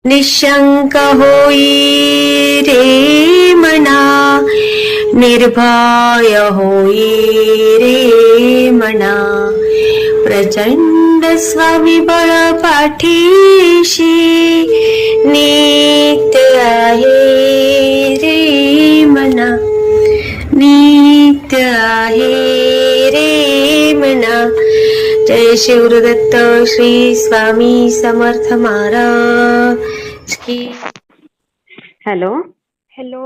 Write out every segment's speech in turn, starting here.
निशंक होई रे मना, निर्भय होई रे मना, प्रचंड स्वविबळ पाठीशी नित्य आहे रे मना, नित्य आहे रे मना. जय शिवदत्त श्री स्वामी समर्थ महाराज की. हॅलो. हॅलो.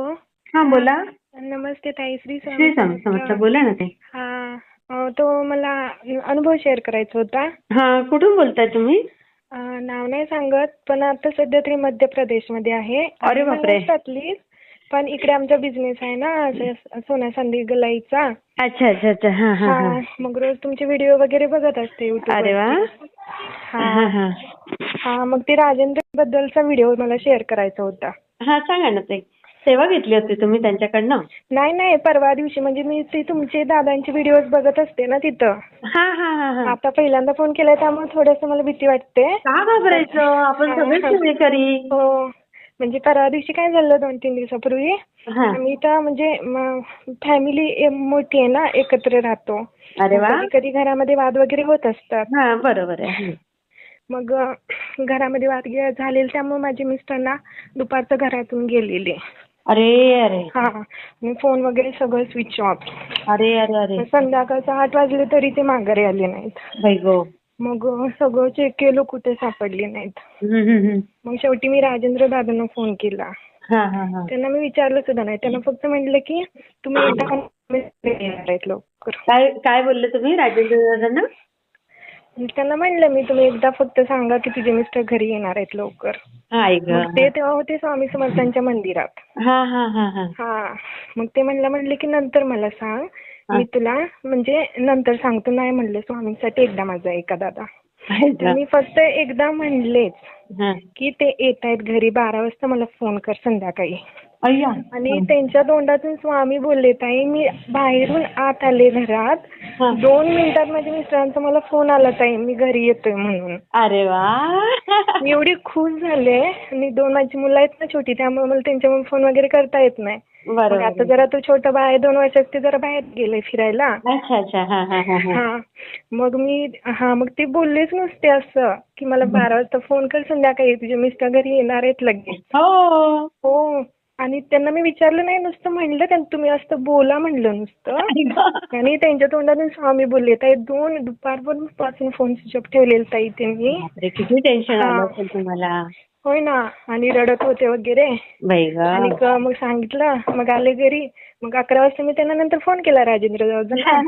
हा बोला. नमस्ते ताई. श्री श्री स्वामी समर्थ. बोला ना ते. तो मला अनुभव शेअर करायचा होता. हा, कुठून बोलताय तुम्ही? नाव नाही सांगत, पण आता सध्या तरी मध्य प्रदेश मध्ये आहे. अरे बापरे. महाराष्ट्रातलीच, पण इकडे आमचा बिझनेस आहे ना सोन्या चांदी गलाईचा. अच्छा अच्छा अच्छा. हा हा हा. मग रोज तुमचे व्हिडिओ वगैरे बघत असते युट्यूब. अरे वा. हा हा. हा, मग ते राजेंद्र बद्दलचा व्हिडिओ मला शेअर करायचा होता. हा, सांगा ना ते. सेवा घेतली होती तुम्ही त्यांच्याकडनं? नाही, परवा दिवशी म्हणजे मी ते तुमचे दादांचे व्हिडिओ बघत असते ना तिथं. हा हा हा. आता पहिल्यांदा फोन केलाय त्यामुळे थोडंसं मला भीती वाटते. का घाबरायचं, आपण सगळेच सेवेकरी. हो, म्हणजे परवा दिवशी काय झालं 2-3 दिवसापूर्वी, आम्ही इथं म्हणजे फॅमिली मोठी आहे ना, एकत्र राहतो. अरे वा. कधी घरामध्ये वाद वगैरे होत असतात. हा, बरोबर आहे. मग घरामध्ये वाद झालेले त्यामुळे माझे मिस्टर ना दुपारचं घरातून गेलेले. अरे अरे. हा, फोन वगैरे सगळं स्विच ऑफ. अरे अरे अरे. संध्याकाळचं 8 वाजले तरी ते माघारी आले नाहीत. बाई गो. मग सगळं चेक केलं, कुठे सापडले नाहीत. मग शेवटी मी राजेंद्र दादांना फोन केला. त्यांना मी विचारलं सुद्धा नाही. त्यांना फक्त म्हटलं की तुम्ही एकदा येणार आहेत लवकर. काय बोलले तुम्ही राजेंद्र दादांना? त्यांना म्हणलं मी, तुम्ही एकदा फक्त सांगा की तुझे मिस्टर घरी येणार आहेत लवकर. ते तेव्हा होते स्वामी समर्थांच्या मंदिरात. मग ते म्हणले की नंतर मला सांग, मी तुला म्हणजे नंतर सांगतो. नाही म्हणले, स्वामींसाठी एकदा माझा ऐका दादा. मी फक्त एकदा म्हणलेच की ते येत आहेत घरी 12 वाजता, मला फोन कर संध्याकाळी. आणि त्यांच्या तोंडातून स्वामी बोलले, ताई मी बाहेरून आत आले घरात, 2 मिनिटात माझ्या मिस्टरांचा मला फोन आला, ताई मी घरी येतोय म्हणून. अरे वा. मी एवढी खुश झाले. आणि 2 माझी मुलं आहेत ना छोटी, त्यामुळे मला त्यांच्यामुळे फोन वगैरे करता येत नाही. आता जरा तो छोटा बाळ आहे 2 वर्षाचा, ते जरा बाहेर गेले फिरायला. मग ते बोललेच नुसते असं की मला 12 वाजता फोन कर संध्याकाळी, तुझे मिस्टर घरी येणार आहेत लगेच. हो. आणि त्यांना मी विचारलं नाही, नुसतं म्हणलं त्यांना तुम्ही असं बोला म्हणलं नुसतं. आणि त्यांच्या तोंडातून स्वामी बोलले, ताई 2 दुपारपासून फोन स्विच ऑफ ठेवलेला ताई त्यांनी. किती टेन्शन आलं असेल तुम्हाला. होय ना. आणि रडत होते वगैरे. आणि मग सांगितलं, मग आले घरी. मग 11 वाजता मी त्यांना नंतर फोन केला राजेंद्र दादांना.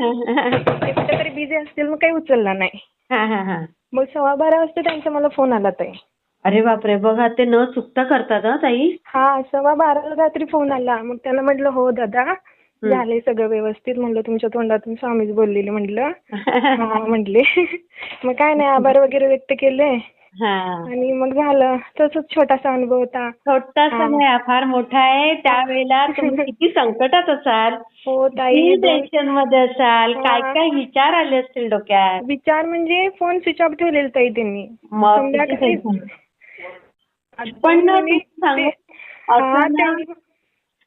ते कुठेतरी बिझी असतील, मग काही उचलला नाही. मग 12:15 वाजता त्यांचा मला फोन आला ताई. अरे बापरे. बघा, ते न चुकता करतात हा ताई. 12:15 रात्री फोन आला. मग त्यांना म्हटलं, हो दादा झालंय सगळं व्यवस्थित. म्हणलं तुमच्या तोंडातून स्वामीच बोललेले म्हणलं. म्हटले. मग काय नाही, आभार वगैरे व्यक्त केले. आणि मग झालं. तसंच छोटासा अनुभव होता. छोटासा नाही, फार मोठा आहे. त्यावेळेला तुम्ही किती संकटात असाल. हो ताई. टेन्शन मध्ये असाल. काय काय विचार आले असतील डोक्यात. विचार म्हणजे फोन स्विच ऑफ ठेवलेला ताई त्यांनी. पण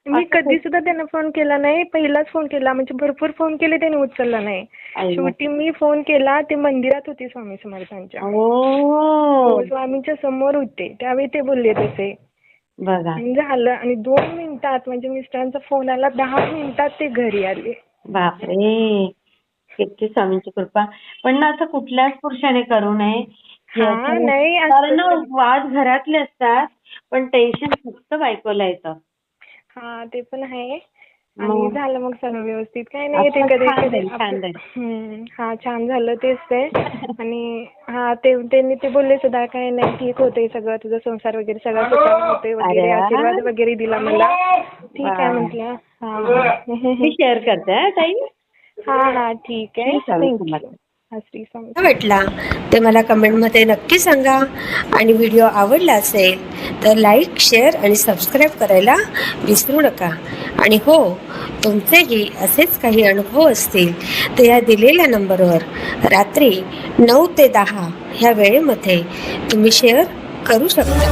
मी कधी सुद्धा त्यांना फोन केला नाही. पहिलाच फोन केला, म्हणजे भरपूर फोन केले, त्यांनी उचलला नाही. शेवटी मी फोन केला, ते मंदिरात होते स्वामी समर्थांच्या. स्वामींच्या समोर होते, त्यावेळी ते बोलले तसे. झालं. आणि 2 मिनिटात म्हणजे मिस्टरांचा फोन आला, 10 मिनिटात ते घरी आले. बापरे. किती स्वामींची कृपा. पण ना असं कुठल्याच पुरुषाने करू नये. नाही, कारण वाद घरातले असतात, पण टेन्शन फक्त बायकोला येतं. ते पण आहे. आणि झालं मग सगळं व्यवस्थित. काय नाही, ते कधी छान झालं तेच ते. आणि त्यांनी ते बोलले सुद्धा, काय नाही ठीक होते सगळं, तुझा संसार वगैरे सगळं होते वगैरे, आशीर्वाद वगैरे दिला मला. ठीक आहे म्हटलं. मी शेअर करते ताई. ठीक आहे. थँक्यू. वाटला ते मला कमेंटमध्ये नक्की सांगा. आणि व्हिडिओ आवडला असेल तर लाईक, शेअर आणि सबस्क्राईब करायला विसरू नका. आणि हो, तुमचेही असेच काही अनुभव असतील तर या दिलेल्या नंबरवर रात्री 9 ते 10 ह्या वेळेमध्ये तुम्ही शेअर करू शकता.